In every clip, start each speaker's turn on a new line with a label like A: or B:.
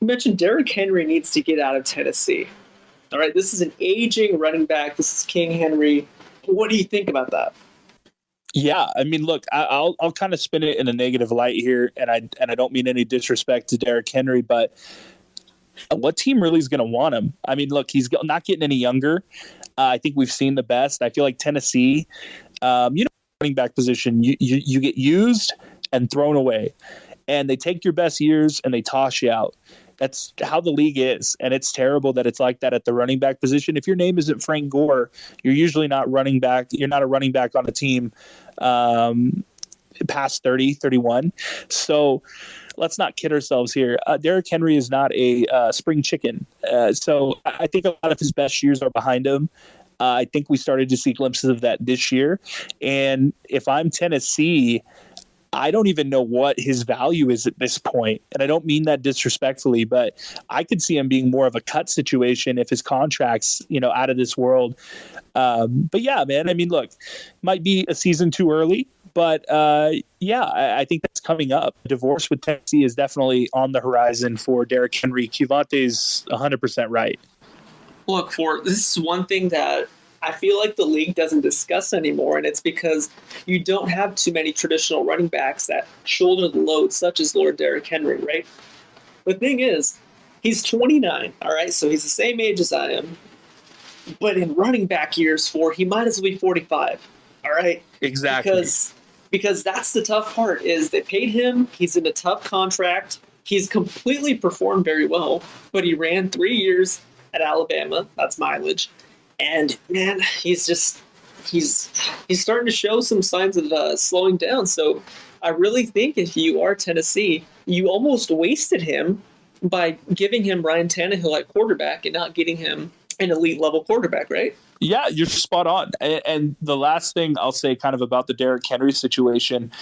A: You mentioned Derrick Henry needs to get out of Tennessee. All right, this is an aging running back. This is King Henry. What do you think about that?
B: Yeah, I mean, look, I'll kind of spin it in a negative light here, and I don't mean any disrespect to Derrick Henry, but what team really is going to want him? I mean, look, he's not getting any younger. I think we've seen the best. I feel like Tennessee, running back position, you get used and thrown away, and they take your best years and they toss you out. That's how the league is, and it's terrible that it's like that at the running back position. If your name isn't Frank Gore, you're usually not running back. You're not a running back on a team past 30, 31. So let's not kid ourselves here. Derrick Henry is not a spring chicken. So I think a lot of his best years are behind him. I think we started to see glimpses of that this year. And if I'm Tennessee, I don't even know what his value is at this point. And I don't mean that disrespectfully, but I could see him being more of a cut situation if his contract's, out of this world. But yeah, man, I mean, look, might be a season too early, but I think that's coming up. Divorce with Tennessee is definitely on the horizon for Derrick Henry. Kivante's 100% right.
A: Look, this is one thing that I feel like the league doesn't discuss anymore, and it's because you don't have too many traditional running backs that shoulder the load, such as Lord Derrick Henry, right? The thing is, he's 29, all right? So he's the same age as I am. But in running back years he might as well be 45, all right?
B: Exactly.
A: Because that's the tough part, is they paid him, he's in a tough contract, he's completely performed very well, but he ran 3 years at Alabama, that's mileage. And man, he's starting to show some signs of slowing down. So I really think if you are Tennessee, you almost wasted him by giving him Ryan Tannehill at quarterback and not getting him an elite level quarterback, right?
B: Yeah, you're spot on. And the last thing I'll say kind of about the Derrick Henry situation,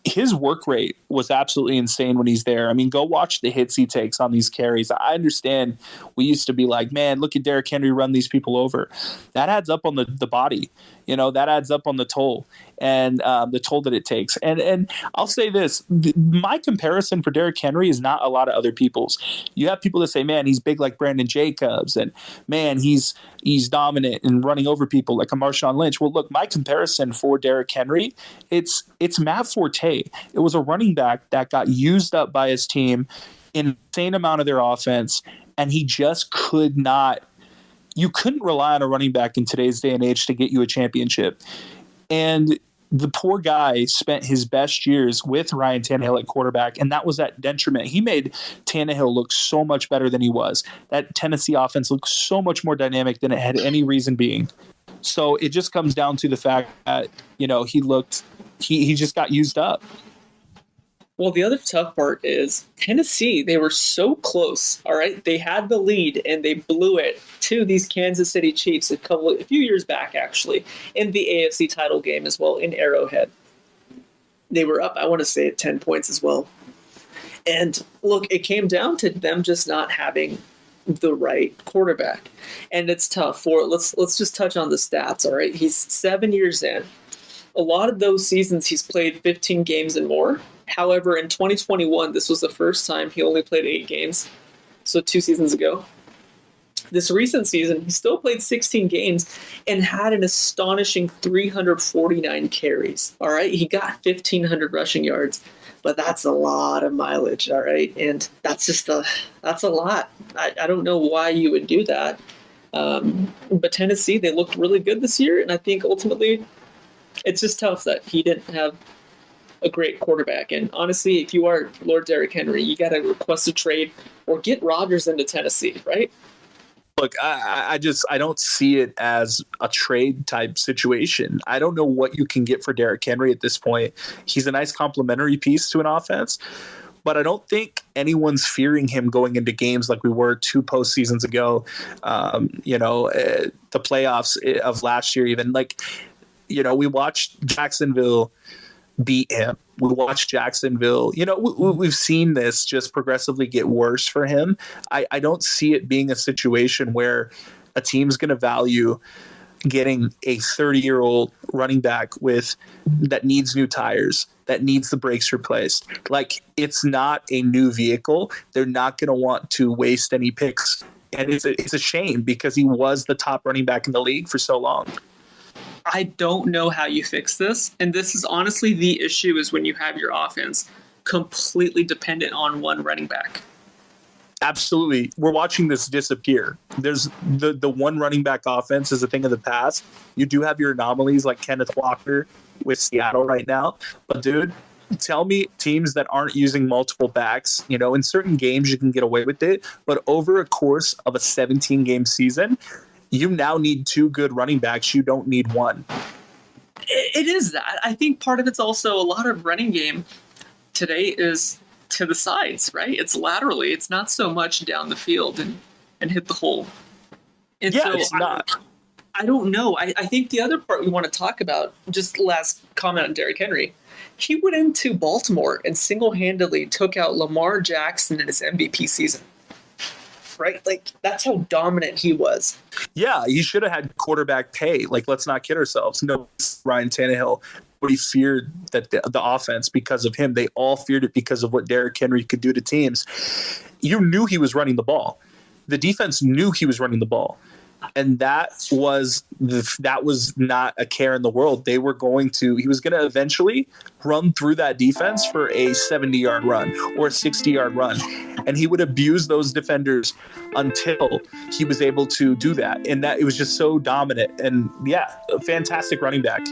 B: his work rate was absolutely insane when he's there. I mean, go watch the hits he takes on these carries. I understand we used to be like, man, look at Derrick Henry run these people over. That adds up on the body. That adds up on the toll and the toll that it takes. And I'll say this, my comparison for Derrick Henry is not a lot of other people's. You have people that say, man, he's big like Brandon Jacobs, and man, he's dominant and running over people like a Marshawn Lynch. Well, look, my comparison for Derrick Henry, it's Matt Forte. It was a running back that got used up by his team in an insane amount of their offense, and he just could not. You couldn't rely on a running back in today's day and age to get you a championship. And the poor guy spent his best years with Ryan Tannehill at quarterback, and that was at detriment. He made Tannehill look so much better than he was. That Tennessee offense looked so much more dynamic than it had any reason being. So it just comes down to the fact that, he just got used up.
A: Well, the other tough part is Tennessee, they were so close, all right? They had the lead, and they blew it to these Kansas City Chiefs a few years back, actually, in the AFC title game as well, in Arrowhead. They were up, I want to say, at 10 points as well. And look, it came down to them just not having the right quarterback. And it's tough. Let's just touch on the stats, all right? He's 7 years in. A lot of those seasons, he's played 15 games and more. However, in 2021, this was the first time he only played 8 games, so 2 seasons ago. This recent season, he still played 16 games and had an astonishing 349 carries. All right, he got 1,500 rushing yards, but that's a lot of mileage. All right, and that's a lot. I don't know why you would do that, but Tennessee, they looked really good this year, and I think ultimately, it's just tough that he didn't have a great quarterback. And honestly, if you are Lord Derrick Henry, you got to request a trade or get Rodgers into Tennessee, right?
B: Look, I don't see it as a trade type situation. I don't know what you can get for Derrick Henry at this point. He's a nice complementary piece to an offense, but I don't think anyone's fearing him going into games like we were 2 postseasons ago. The playoffs of last year, even we watched Jacksonville beat him. We watched Jacksonville. We've seen this just progressively get worse for him. I don't see it being a situation where a team's going to value getting a 30-year-old running back that needs new tires, that needs the brakes replaced. Like, it's not a new vehicle. They're not going to want to waste any picks. And it's a shame because he was the top running back in the league for so long.
A: I don't know how you fix this. And this is honestly the issue, is when you have your offense completely dependent on one running back.
B: Absolutely. We're watching this disappear. There's the one running back offense is a thing of the past. You do have your anomalies like Kenneth Walker with Seattle right now. But dude, tell me teams that aren't using multiple backs. In certain games you can get away with it, but over a course of a 17-game season, you now need two good running backs. You don't need one.
A: It is that. I think part of it's also a lot of running game today is to the sides, right? It's laterally. It's not so much down the field and hit the hole. And
B: yeah,
A: so
B: it's not.
A: I don't know. I think the other part we want to talk about, just last comment on Derrick Henry, he went into Baltimore and single-handedly took out Lamar Jackson in his MVP season. Right? Like, that's how dominant he was.
B: Yeah, he should have had quarterback pay. Like, let's not kid ourselves. No, Ryan Tannehill. Nobody feared that the offense because of him. They all feared it because of what Derrick Henry could do to teams. You knew he was running the ball. The defense knew he was running the ball. And that was not a care in the world. He was going to eventually run through that defense for a 70-yard run or a 60-yard run. And he would abuse those defenders until he was able to do that. And that it was just so dominant. And yeah, a fantastic running back.